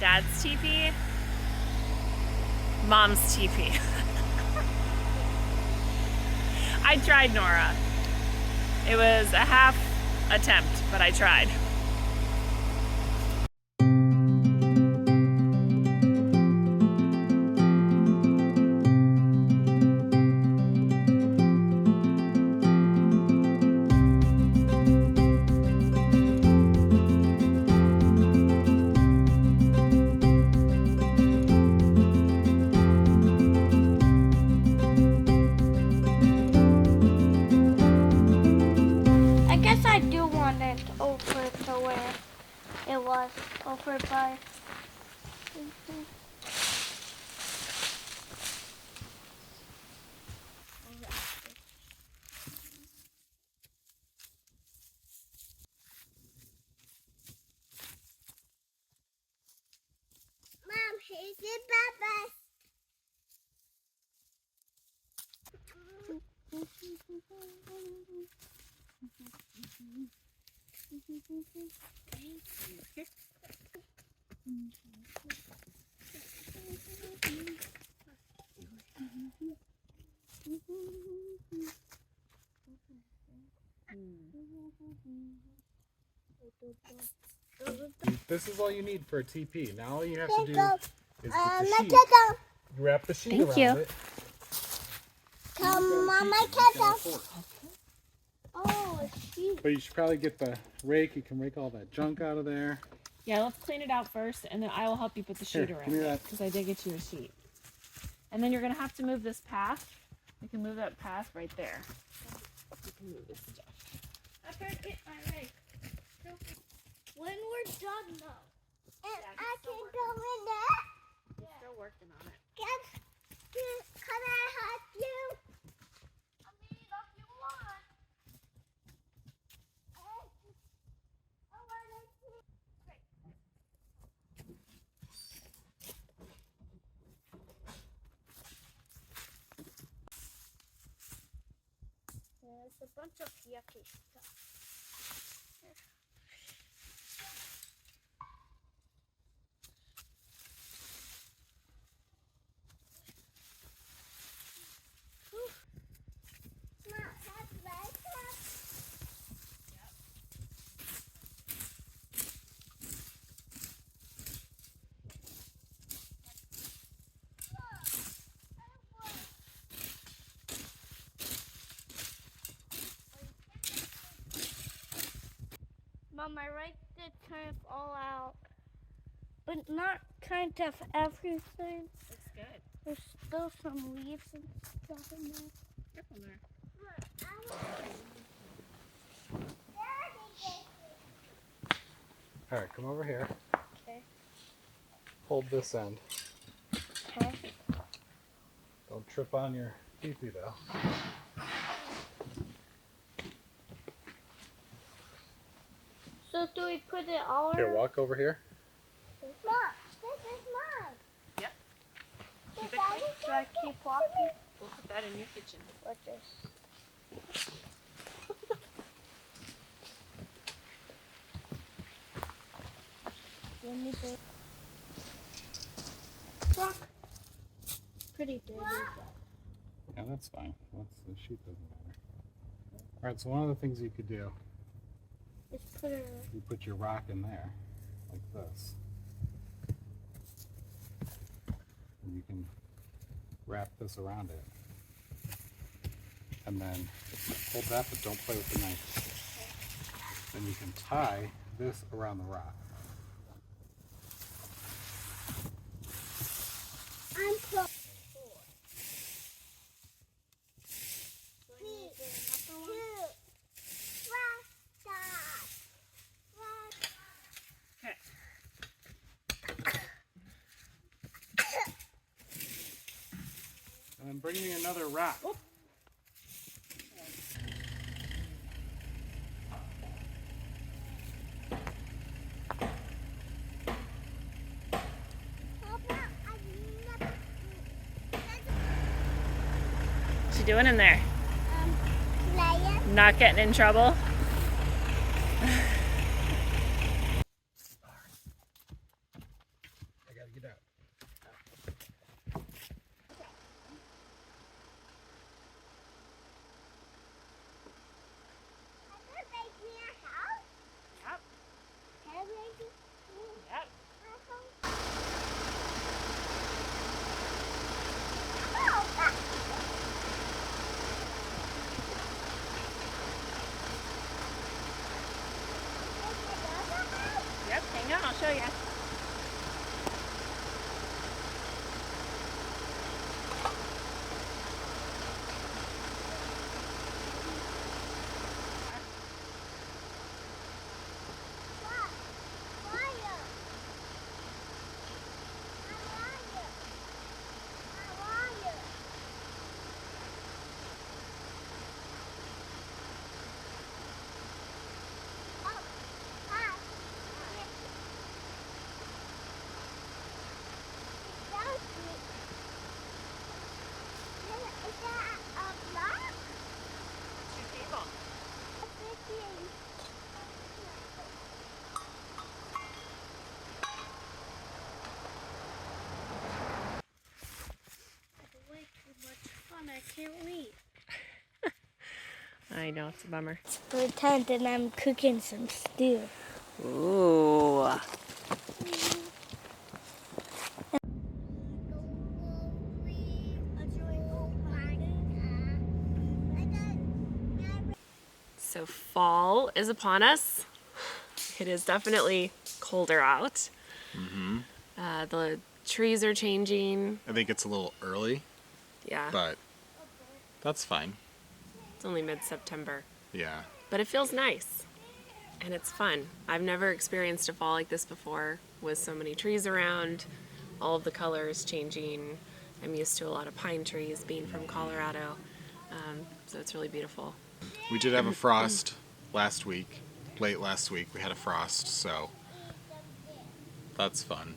Dad's teepee, Mom's teepee. I tried, Nora. It was a half attempt, but I tried. Over to where it was, over by. Mom, she's the best. This is all you need for a teepee. Now all you have to do is get the sheet. You wrap the sheet around it. Come, Mama, catch. Oh, a sheet. But you should probably get the rake. You can rake all that junk out of there. Yeah, let's clean it out first, and then I will help you put the sheet around it, because I did get you a sheet. And then you're going to have to move this path. You can move that path right there. You can move this stuff. I better get my rake. When we're done, though. And I can go in there? We're still working on it. Can I help you? I mean, if you want. There's a bunch of yucky stuff. Mom, I write the kind of all out, but not kind of everything. Looks good. There's still some leaves and stuff in there. Careful there. All right, come over here. Okay. Hold this end. Okay. Don't trip on your teepee though. So do we put it all Here, walk over here. Mom, this is mine. Yep. Keep it clean. Should I keep walking? We'll put that in your kitchen. Like this. Rock. Pretty dirty. Yeah, that's fine. The sheet doesn't matter. All right, so one of the things you could do, Just put it. you put your rock in there, like this. And you can wrap this around it. And then hold that, but don't play with the knife. Then you can tie this around the rock. I'm close. And then bring me another rock. Oh. What you doing in there? Playing. Not getting in trouble? gotta get out. Yep, hang on, I'll show you. Way too much fun. I can't wait. I know, it's a bummer. Pretend and I'm cooking some stew. Ooh. So fall is upon us. It is definitely colder out. Mm-hmm. The trees are changing. I think it's a little early, Yeah, but that's fine. it's only mid-September. Yeah. But it feels nice. And it's fun. I've never experienced a fall like this before with so many trees around, all of the colors changing. I'm used to a lot of pine trees being from Colorado. So it's really beautiful. We did have a frost last week. Late last week we had a frost, so that's fun.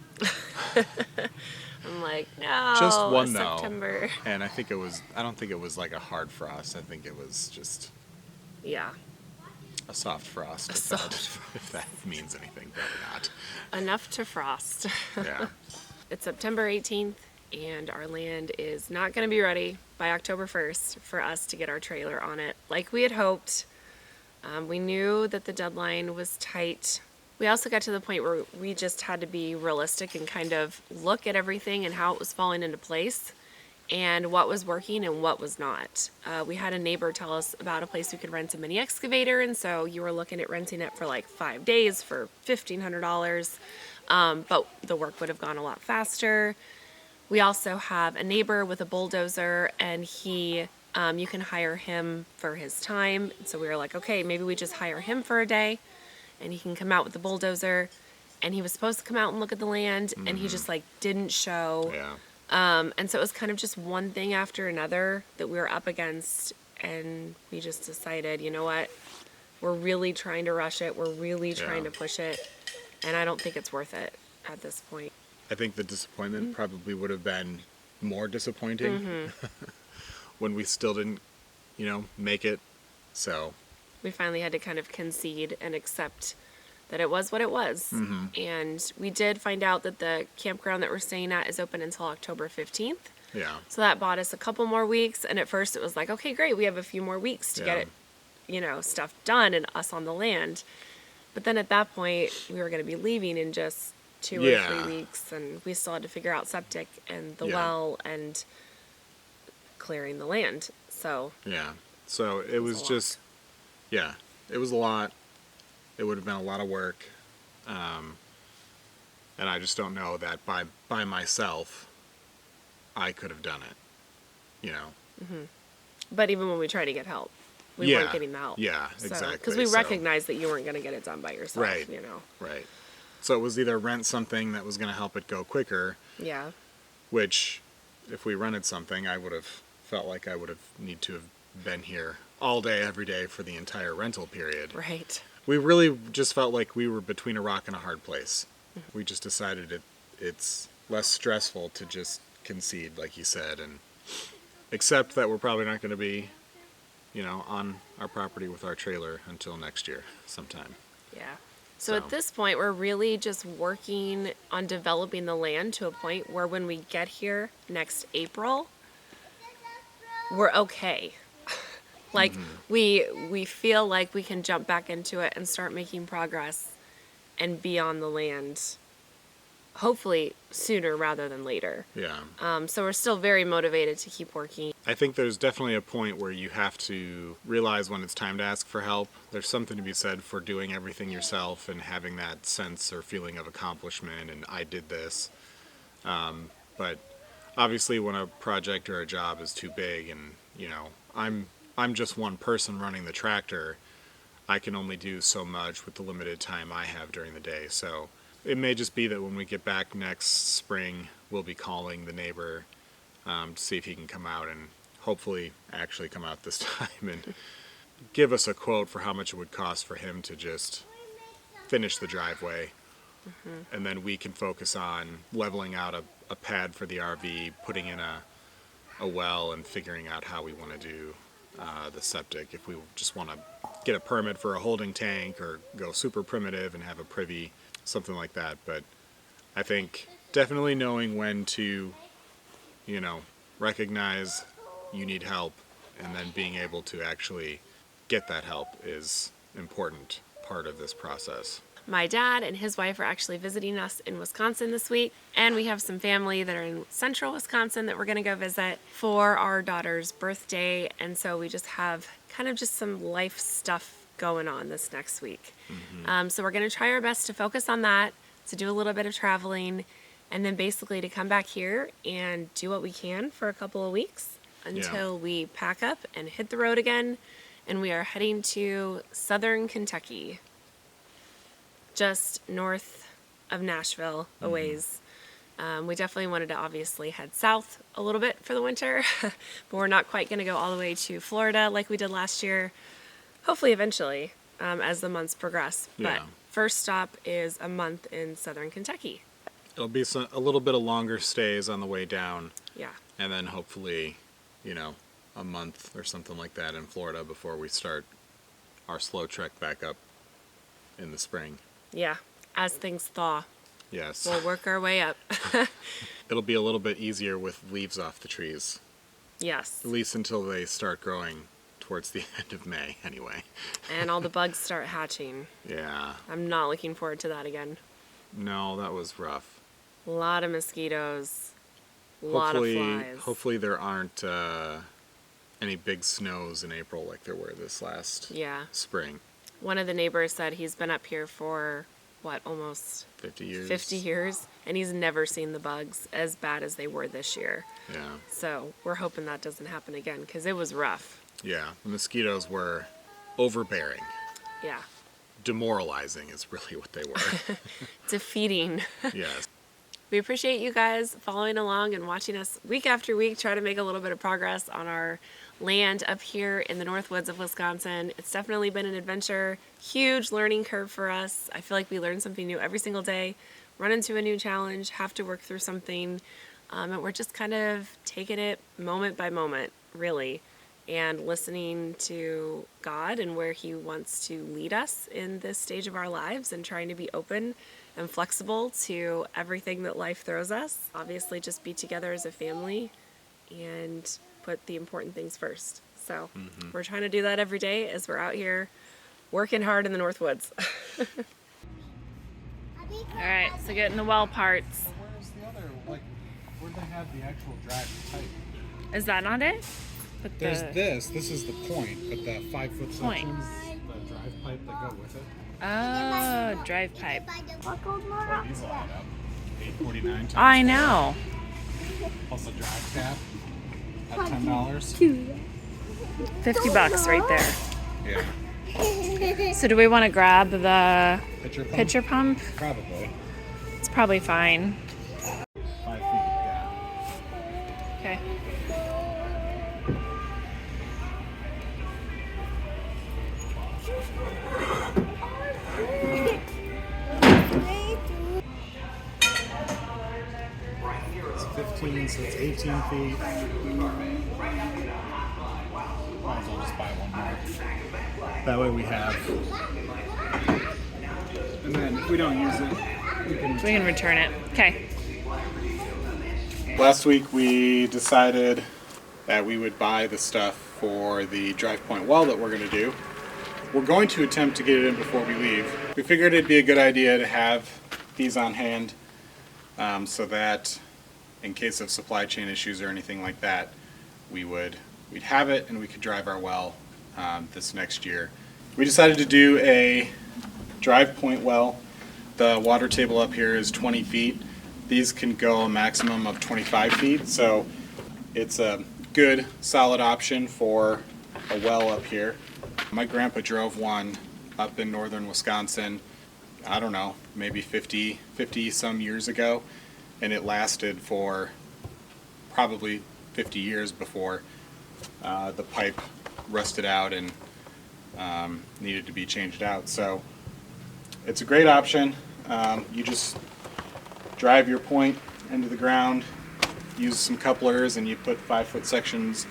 I'm like, no, Just one September. though. And I don't think it was like a hard frost. I think it was just Yeah, a soft frost. A If soft if that means anything, probably not. enough to frost. Yeah. It's September 18th, and our land is not going to be ready by October 1st for us to get our trailer on it like we had hoped. We knew that the deadline was tight. We also got to the point where we just had to be realistic and kind of look at everything and how it was falling into place and what was working and what was not. We had a neighbor tell us about a place we could rent a mini excavator, and so you were looking at renting it for like 5 days for $1,500, but the work would have gone a lot faster. We also have a neighbor with a bulldozer, and you can hire him for his time. So we were like, okay, maybe we just hire him for a day, and he can come out with the bulldozer. And he was supposed to come out and look at the land, and he just like didn't show. Yeah. And so it was kind of just one thing after another that we were up against, and we just decided, you know what, we're really trying to rush it. We're really trying to push it, and I don't think it's worth it at this point. I think the disappointment probably would have been more disappointing when we still didn't, make it. So We finally had to kind of concede and accept that it was what it was. And we did find out that the campground that we're staying at is open until October 15th. yeah. So that bought us a couple more weeks. And at first it was like, okay, great, we have a few more weeks to get Yeah. it, stuff done and us on the land. But then at that point, we were going to be leaving in just 2 or 3 weeks. And we still had to figure out septic and the well and clearing the land. So Yeah. So it was a lot. just, it was a lot. It would have been a lot of work. And I just don't know that by myself, I could have done it, But even when we tried to get help, we weren't getting the help. Yeah, exactly. Because we So- recognized that you weren't going to get it done by yourself, Right. you know. Right. So it was either rent something that was going to help it go quicker, Yeah. which if we rented something, I would have felt like I would have need to have been here all day, every day for the entire rental period. Right. We really just felt like we were between a rock and a hard place. We just decided it's less stressful to just concede, like you said, and accept that we're probably not going to be, on our property with our trailer until next year sometime. Yeah. So at this point, we're really just working on developing the land to a point where when we get here next April, we're okay. Like we feel like we can jump back into it and start making progress and be on the land, hopefully sooner rather than later. Yeah. So we're still very motivated to keep working. I think there's definitely a point where you have to realize when it's time to ask for help. There's something to be said for doing everything yourself and having that sense or feeling of accomplishment and I did this. But obviously when a project or a job is too big and, you know, I'm just one person running the tractor, I can only do so much with the limited time I have during the day. So it may just be that when we get back next spring, we'll be calling the neighbor to see if he can come out and hopefully actually come out this time and give us a quote for how much it would cost for him to just finish the driveway. And then we can focus on leveling out a pad for the RV, putting in a well and figuring out how we want to do the septic. If we just want to get a permit for a holding tank or go super primitive and have a privy, something like that. But I think definitely knowing when to, you know, recognize you need help and then being able to actually get that help is important part of this process. My dad and his wife are actually visiting us in Wisconsin this week, and we have some family that are in central Wisconsin that we're going to go visit for our daughter's birthday, and so we just have kind of just some life stuff going on this next week. So we're going to try our best to focus on that, to do a little bit of traveling, and then basically to come back here and do what we can for a couple of weeks until we pack up and hit the road again, and we are heading to southern Kentucky, just north of Nashville a ways. We definitely wanted to obviously head south a little bit for the winter, but we're not quite going to go all the way to Florida like we did last year. Hopefully eventually, as the months progress. Yeah. But first stop is a month in southern Kentucky. It'll be a little bit of longer stays on the way down. Yeah. And then hopefully, you know, a month or something like that in Florida before we start our slow trek back up in the spring. Yeah. As things thaw, Yes. we'll work our way up. It'll be a little bit easier with leaves off the trees, Yes. at least until they start growing towards the end of May anyway. And all the bugs start hatching. Yeah. I'm not looking forward to that again. No, that was rough. A lot of mosquitoes. A lot of flies. Hopefully there aren't any big snows in April like there were this last Yeah. spring. One of the neighbors said he's been up here for, what, almost 50 years. 50 years, and he's never seen the bugs as bad as they were this year. Yeah. So we're hoping that doesn't happen again, because it was rough. Yeah. The mosquitoes were overbearing. Yeah. Demoralizing is really what they were. Defeating. Yes. We appreciate you guys following along and watching us week after week try to make a little bit of progress on our land up here in the Northwoods of Wisconsin. It's definitely been an adventure, huge learning curve for us. I feel like we learn something new every single day, run into a new challenge, have to work through something, and we're just kind of taking it moment by moment, really, and listening to God and where He wants to lead us in this stage of our lives and trying to be open and flexible to everything that life throws us. Obviously, just be together as a family and put the important things first. So we're trying to do that every day as we're out here working hard in the Northwoods. All right, so getting the well parts. Where's the other, like, where they have the actual drive pipe? Is that not it? With There's the- this is the point, but the 5-foot Point. sections, the drive pipe that go with it. Oh, drive pipe. Well, these will add up. $8.49 times I know. plus a drive cap at $10. $50 right there. Yeah. So do we want to grab the Pitcher pump? pitcher pump? Probably. It's probably fine. 5 feet, yeah. Okay. It's 15, so it's 18 feet. Might as well just buy one more. That way we have And then if we don't use it, we can. We can return it. Okay. Last week we decided that we would buy the stuff for the drive point well that we're going to do. We're going to attempt to get it in before we leave. We figured it'd be a good idea to have these on hand so that in case of supply chain issues or anything like that, we'd have it and we could drive our well this next year. We decided to do a drive point well. The water table up here is 20 feet. These can go a maximum of 25 feet, so it's a good, solid option for a well up here. My grandpa drove one up in northern Wisconsin, I don't know, maybe 50 some years ago, and it lasted for probably 50 years before the pipe rusted out and needed to be changed out. So it's a great option. You just drive your point into the ground, use some couplers, and you put 5-foot sections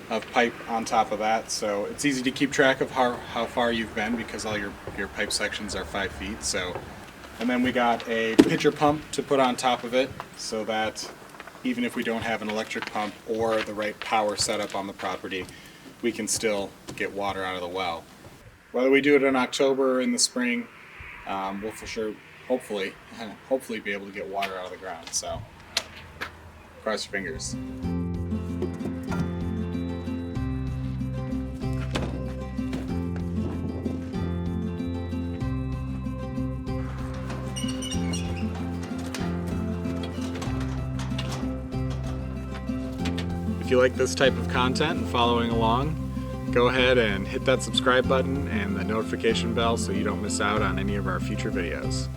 of pipe on top of that. So it's easy to keep track of how far you've been because all your pipe sections are 5 feet. So, and then we got a pitcher pump to put on top of it so that even if we don't have an electric pump or the right power setup on the property, we can still get water out of the well. Whether we do it in October or in the spring, we'll for sure, hopefully be able to get water out of the ground. So cross your fingers. If you like this type of content and following along, go ahead and hit that subscribe button and the notification bell so you don't miss out on any of our future videos.